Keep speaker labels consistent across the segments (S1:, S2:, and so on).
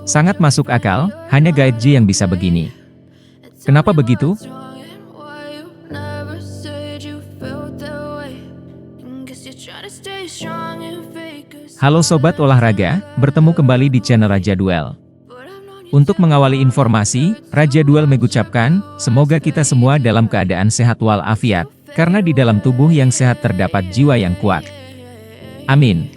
S1: Sangat masuk akal, hanya Gaethje yang bisa begini. Kenapa begitu? Halo Sobat Olahraga, bertemu kembali di channel Raja Duel. Untuk mengawali informasi, Raja Duel mengucapkan, semoga kita semua dalam keadaan sehat walafiat, karena di dalam tubuh yang sehat terdapat jiwa yang kuat. Amin.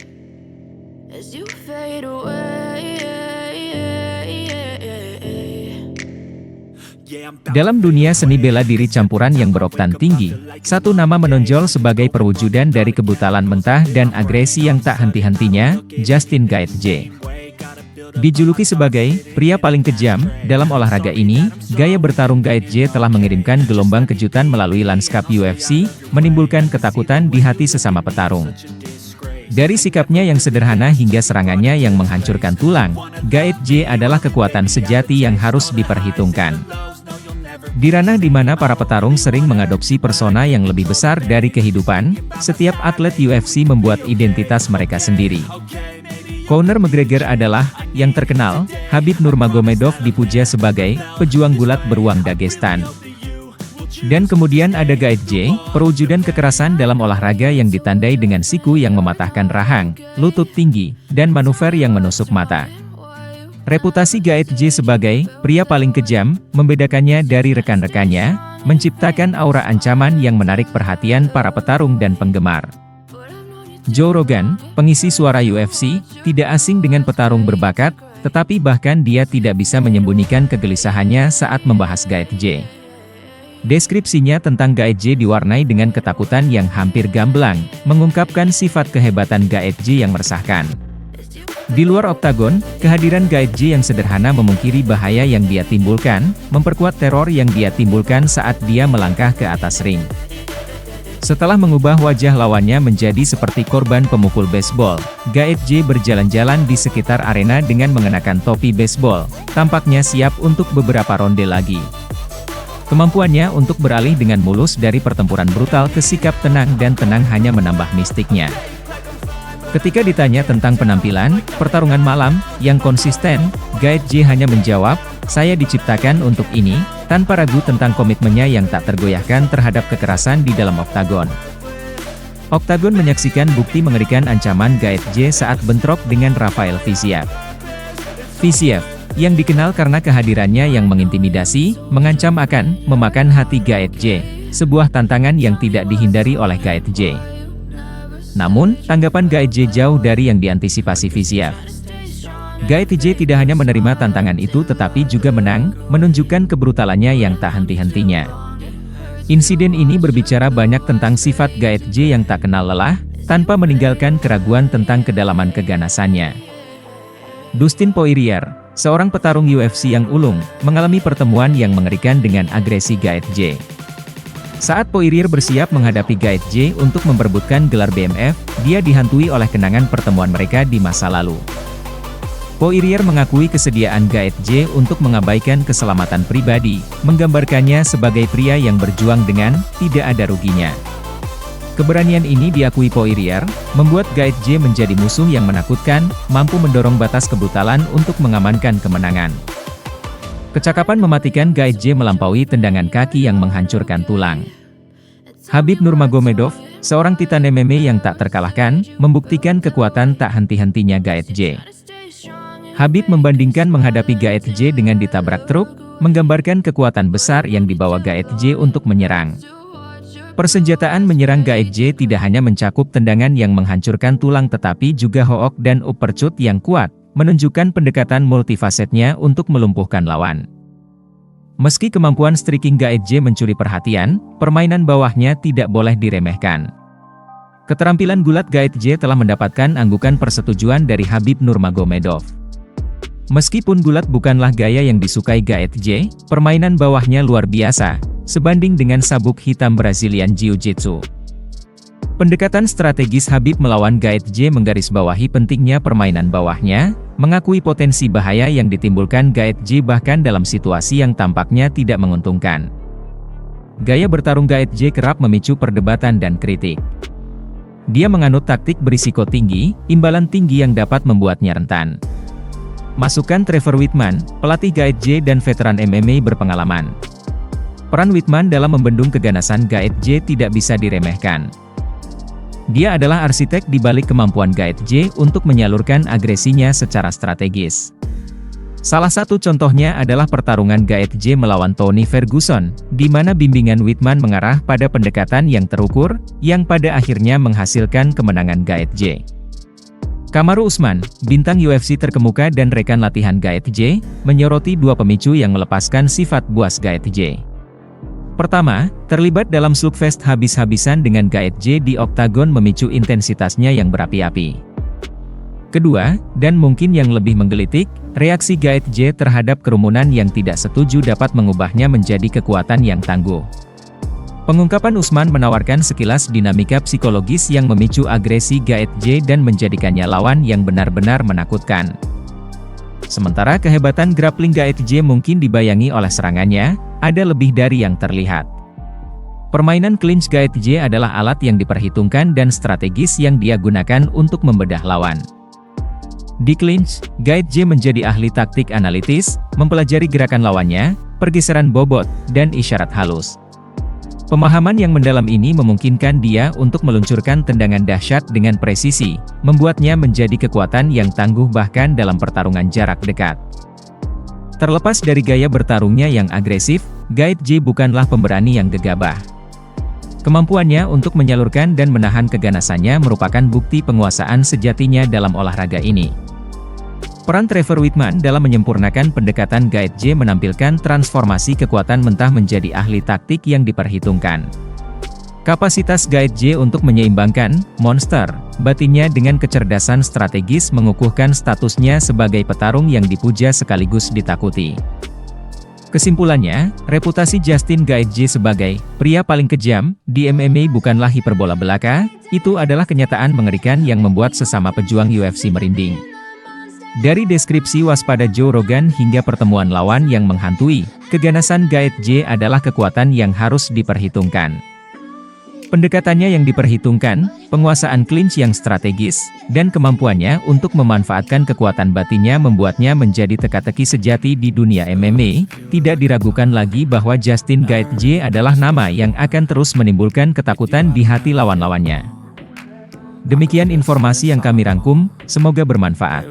S1: Dalam dunia seni bela diri campuran yang beroktan tinggi, satu nama menonjol sebagai perwujudan dari kebrutalan mentah dan agresi yang tak henti-hentinya, Justin Gaethje. Dijuluki sebagai pria paling kejam dalam olahraga ini, gaya bertarung Gaethje telah mengirimkan gelombang kejutan melalui lanskap UFC, menimbulkan ketakutan di hati sesama petarung. Dari sikapnya yang sederhana hingga serangannya yang menghancurkan tulang, Gaethje adalah kekuatan sejati yang harus diperhitungkan. Di ranah di mana para petarung sering mengadopsi persona yang lebih besar dari kehidupan, setiap atlet UFC membuat identitas mereka sendiri. Conor McGregor adalah, yang terkenal, Khabib Nurmagomedov dipuja sebagai pejuang gulat beruang Dagestan. Dan kemudian ada Gaethje, perwujudan kekerasan dalam olahraga yang ditandai dengan siku yang mematahkan rahang, lutut tinggi, dan manuver yang menusuk mata. Reputasi Gaethje sebagai pria paling kejam, membedakannya dari rekan-rekannya, menciptakan aura ancaman yang menarik perhatian para petarung dan penggemar. Joe Rogan, pengisi suara UFC, tidak asing dengan petarung berbakat, tetapi bahkan dia tidak bisa menyembunyikan kegelisahannya saat membahas Gaethje. Deskripsinya tentang Gaethje diwarnai dengan ketakutan yang hampir gamblang, mengungkapkan sifat kehebatan Gaethje yang meresahkan. Di luar oktagon, kehadiran Gaethje yang sederhana memungkiri bahaya yang dia timbulkan, memperkuat teror yang dia timbulkan saat dia melangkah ke atas ring. Setelah mengubah wajah lawannya menjadi seperti korban pemukul baseball, Gaethje berjalan-jalan di sekitar arena dengan mengenakan topi baseball, tampaknya siap untuk beberapa ronde lagi. Kemampuannya untuk beralih dengan mulus dari pertempuran brutal ke sikap tenang dan tenang hanya menambah mistiknya. Ketika ditanya tentang penampilan, pertarungan malam, yang konsisten, Gaethje hanya menjawab, saya diciptakan untuk ini, tanpa ragu tentang komitmennya yang tak tergoyahkan terhadap kekerasan di dalam oktagon. Oktagon menyaksikan bukti mengerikan ancaman Gaethje saat bentrok dengan Rafael Fiziev. Fiziev, yang dikenal karena kehadirannya yang mengintimidasi, mengancam akan memakan hati Gaethje, sebuah tantangan yang tidak dihindari oleh Gaethje. Namun, tanggapan Gaethje jauh dari yang diantisipasi Fiziev. Gaethje tidak hanya menerima tantangan itu tetapi juga menang, menunjukkan kebrutalannya yang tak henti-hentinya. Insiden ini berbicara banyak tentang sifat Gaethje yang tak kenal lelah, tanpa meninggalkan keraguan tentang kedalaman keganasannya. Dustin Poirier, seorang petarung UFC yang ulung, mengalami pertemuan yang mengerikan dengan agresi Gaethje. Saat Poirier bersiap menghadapi Gaethje untuk memperebutkan gelar BMF, dia dihantui oleh kenangan pertemuan mereka di masa lalu. Poirier mengakui kesediaan Gaethje untuk mengabaikan keselamatan pribadi, menggambarkannya sebagai pria yang berjuang dengan tidak ada ruginya. Keberanian ini diakui Poirier, membuat Gaethje menjadi musuh yang menakutkan, mampu mendorong batas kebrutalan untuk mengamankan kemenangan. Kecakapan mematikan Gaethje melampaui tendangan kaki yang menghancurkan tulang. Khabib Nurmagomedov, seorang titan MMA yang tak terkalahkan, membuktikan kekuatan tak henti-hentinya Gaethje. Khabib membandingkan menghadapi Gaethje dengan ditabrak truk, menggambarkan kekuatan besar yang dibawa Gaethje untuk menyerang. Persenjataan menyerang Gaethje tidak hanya mencakup tendangan yang menghancurkan tulang tetapi juga hook dan uppercut yang kuat, menunjukkan pendekatan multifasetnya untuk melumpuhkan lawan. Meski kemampuan striking Gaethje mencuri perhatian, permainan bawahnya tidak boleh diremehkan. Keterampilan gulat Gaethje telah mendapatkan anggukan persetujuan dari Khabib Nurmagomedov. Meskipun gulat bukanlah gaya yang disukai Gaethje, permainan bawahnya luar biasa, sebanding dengan sabuk hitam Brazilian Jiu-Jitsu. Pendekatan strategis Khabib melawan Gaethje menggarisbawahi pentingnya permainan bawahnya, mengakui potensi bahaya yang ditimbulkan Gaethje bahkan dalam situasi yang tampaknya tidak menguntungkan. Gaya bertarung Gaethje kerap memicu perdebatan dan kritik. Dia menganut taktik berisiko tinggi, imbalan tinggi yang dapat membuatnya rentan. Masukan Trevor Wittman, pelatih Gaethje dan veteran MMA berpengalaman. Peran Wittman dalam membendung keganasan Gaethje tidak bisa diremehkan. Dia adalah arsitek di balik kemampuan Gaethje untuk menyalurkan agresinya secara strategis. Salah satu contohnya adalah pertarungan Gaethje melawan Tony Ferguson, di mana bimbingan Wittman mengarah pada pendekatan yang terukur, yang pada akhirnya menghasilkan kemenangan Gaethje. Kamaru Usman, bintang UFC terkemuka dan rekan latihan Gaethje, menyoroti dua pemicu yang melepaskan sifat buas Gaethje. Pertama, terlibat dalam slugfest habis-habisan dengan Gaethje di oktagon memicu intensitasnya yang berapi-api. Kedua, dan mungkin yang lebih menggelitik, reaksi Gaethje terhadap kerumunan yang tidak setuju dapat mengubahnya menjadi kekuatan yang tangguh. Pengungkapan Usman menawarkan sekilas dinamika psikologis yang memicu agresi Gaethje dan menjadikannya lawan yang benar-benar menakutkan. Sementara kehebatan grappling Gaethje mungkin dibayangi oleh serangannya, ada lebih dari yang terlihat. Permainan clinch Gaethje adalah alat yang diperhitungkan dan strategis yang dia gunakan untuk membedah lawan. Di clinch, Gaethje menjadi ahli taktik analitis, mempelajari gerakan lawannya, pergeseran bobot, dan isyarat halus. Pemahaman yang mendalam ini memungkinkan dia untuk meluncurkan tendangan dahsyat dengan presisi, membuatnya menjadi kekuatan yang tangguh bahkan dalam pertarungan jarak dekat. Terlepas dari gaya bertarungnya yang agresif, Gaethje bukanlah pemberani yang gegabah. Kemampuannya untuk menyalurkan dan menahan keganasannya merupakan bukti penguasaan sejatinya dalam olahraga ini. Peran Trevor Wittman dalam menyempurnakan pendekatan Gaethje menampilkan transformasi kekuatan mentah menjadi ahli taktik yang diperhitungkan. Kapasitas Gaethje untuk menyeimbangkan monster batinnya dengan kecerdasan strategis mengukuhkan statusnya sebagai petarung yang dipuja sekaligus ditakuti. Kesimpulannya, reputasi Justin Gaethje sebagai pria paling kejam di MMA bukanlah hiperbola belaka, itu adalah kenyataan mengerikan yang membuat sesama pejuang UFC merinding. Dari deskripsi waspada Joe Rogan hingga pertemuan lawan yang menghantui, keganasan Gaethje adalah kekuatan yang harus diperhitungkan. Pendekatannya yang diperhitungkan, penguasaan clinch yang strategis, dan kemampuannya untuk memanfaatkan kekuatan batinnya membuatnya menjadi teka-teki sejati di dunia MMA. Tidak diragukan lagi bahwa Justin Gaethje adalah nama yang akan terus menimbulkan ketakutan di hati lawan-lawannya. Demikian informasi yang kami rangkum, semoga bermanfaat.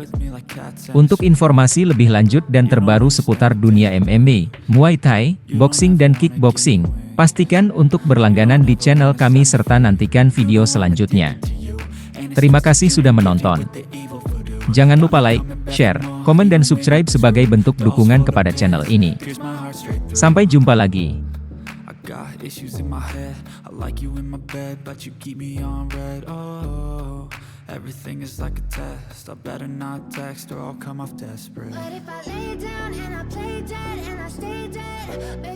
S1: Untuk informasi lebih lanjut dan terbaru seputar dunia MMA, Muay Thai, boxing dan kickboxing, pastikan untuk berlangganan di channel kami serta nantikan video selanjutnya. Terima kasih sudah menonton. Jangan lupa like, share, komen dan subscribe sebagai bentuk dukungan kepada channel ini. Sampai jumpa lagi.
S2: Got issues in my head. I like you in my bed, but you keep me on red. Oh, everything is like a test. I better not text or I'll come off desperate.
S3: But if I lay down and I play dead and I stay dead,